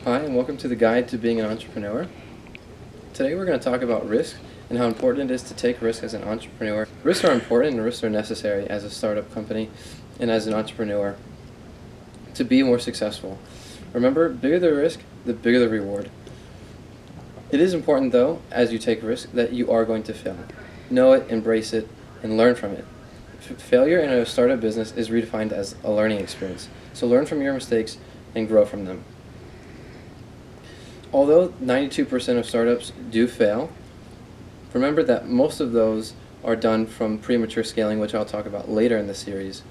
Hi, and welcome to the Guide to Being an Entrepreneur. Today we're going to talk about risk and how important it is to take risk as an entrepreneur. Risks are important and risks are necessary as a startup company and as an entrepreneur to be more successful. Remember, bigger the risk, the bigger the reward. It is important, though, as you take risk, that you are going to fail. Know it, embrace it, and learn from it. Failure in a startup business is redefined as a learning experience. So learn from your mistakes and grow from them. Although 92% of startups do fail, remember that most of those are done from premature scaling, which I'll talk about later in the series.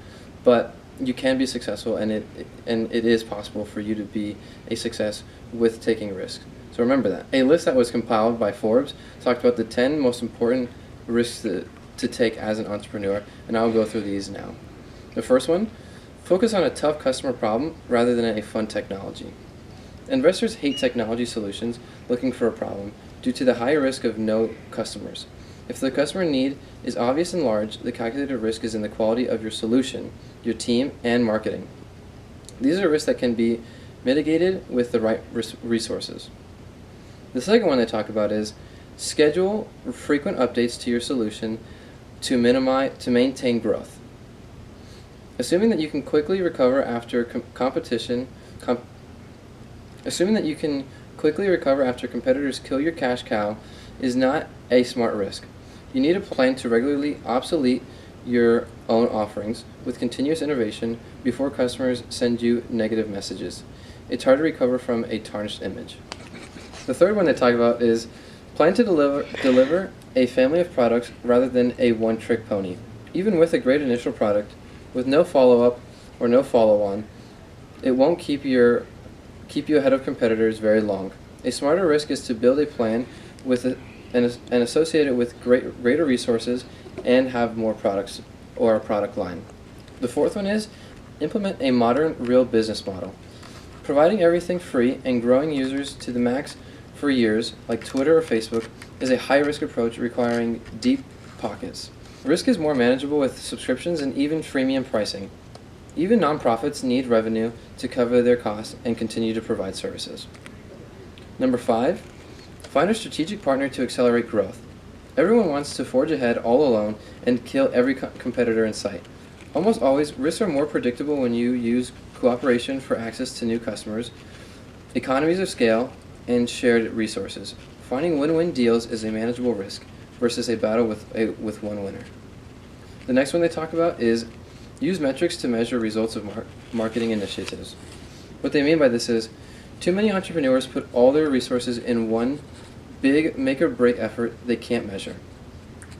But you can be successful, and it is possible for you to be a success with taking risks. So remember that. A list that was compiled by Forbes talked about the 10 most important risks to take as an entrepreneur, and I'll go through these now. The first one, focus on a tough customer problem rather than a fun technology. Investors hate technology solutions looking for a problem due to the high risk of no customers. If the customer need is obvious and large, the calculated risk is in the quality of your solution, your team, and marketing. These are risks that can be mitigated with the right resources. The second one they talk about is schedule frequent updates to your solution to maintain growth. Assuming that you can quickly recover after competitors kill your cash cow is not a smart risk. You need a plan to regularly obsolete your own offerings with continuous innovation before customers send you negative messages. It's hard to recover from a tarnished image. The third one they talk about is plan to deliver a family of products rather than a one-trick pony. Even with a great initial product, with no follow-up or no follow-on, it won't keep you ahead of competitors very long. A smarter risk is to build a plan and associate it with greater resources and have more products or a product line. The fourth one is implement a modern, real business model. Providing everything free and growing users to the max for years, like Twitter or Facebook, is a high-risk approach requiring deep pockets. Risk is more manageable with subscriptions and even freemium pricing. Even nonprofits need revenue to cover their costs and continue to provide services. Number 5, find a strategic partner to accelerate growth. Everyone wants to forge ahead all alone and kill every competitor in sight. Almost always, risks are more predictable when you use cooperation for access to new customers, economies of scale, and shared resources. Finding win-win deals is a manageable risk versus a battle with one winner. The next one they talk about is use metrics to measure results of marketing initiatives. What they mean by this is, too many entrepreneurs put all their resources in one big make-or-break effort they can't measure.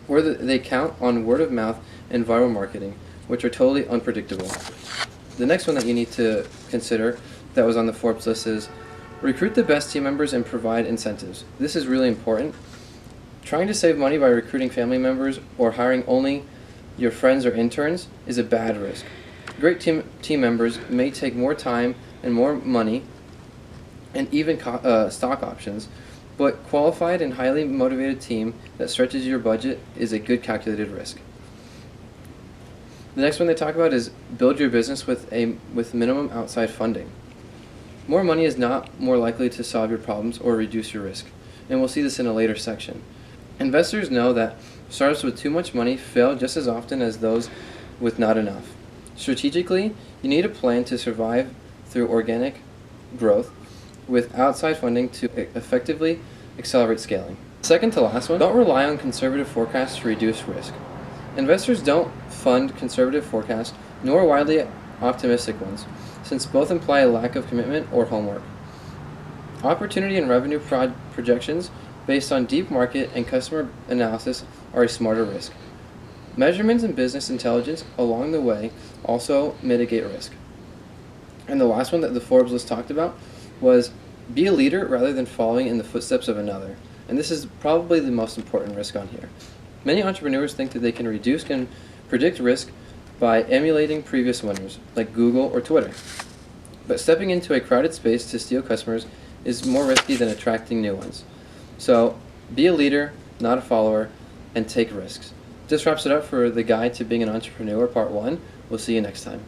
Or they count on word of mouth and viral marketing, which are totally unpredictable. The next one that you need to consider that was on the Forbes list is recruit the best team members and provide incentives. This is really important. Trying to save money by recruiting family members or hiring only your friends or interns is a bad risk. Great team members may take more time and more money and even stock options, but qualified and highly motivated team that stretches your budget is a good calculated risk. The next one they talk about is build your business with minimum outside funding. More money is not more likely to solve your problems or reduce your risk, and we'll see this in a later section. Investors know that startups with too much money fail just as often as those with not enough. Strategically, you need a plan to survive through organic growth with outside funding to effectively accelerate scaling. Second to last one, don't rely on conservative forecasts to reduce risk. Investors don't fund conservative forecasts nor wildly optimistic ones, since both imply a lack of commitment or homework. Opportunity and revenue projections based on deep market and customer analysis are a smarter risk. Measurements and business intelligence along the way also mitigate risk. And the last one that the Forbes list talked about was be a leader rather than following in the footsteps of another. And this is probably the most important risk on here. Many entrepreneurs think that they can reduce and predict risk by emulating previous winners, like Google or Twitter. But stepping into a crowded space to steal customers is more risky than attracting new ones. So be a leader, not a follower, and take risks. This wraps it up for the Guide to Being an Entrepreneur, Part 1. We'll see you next time.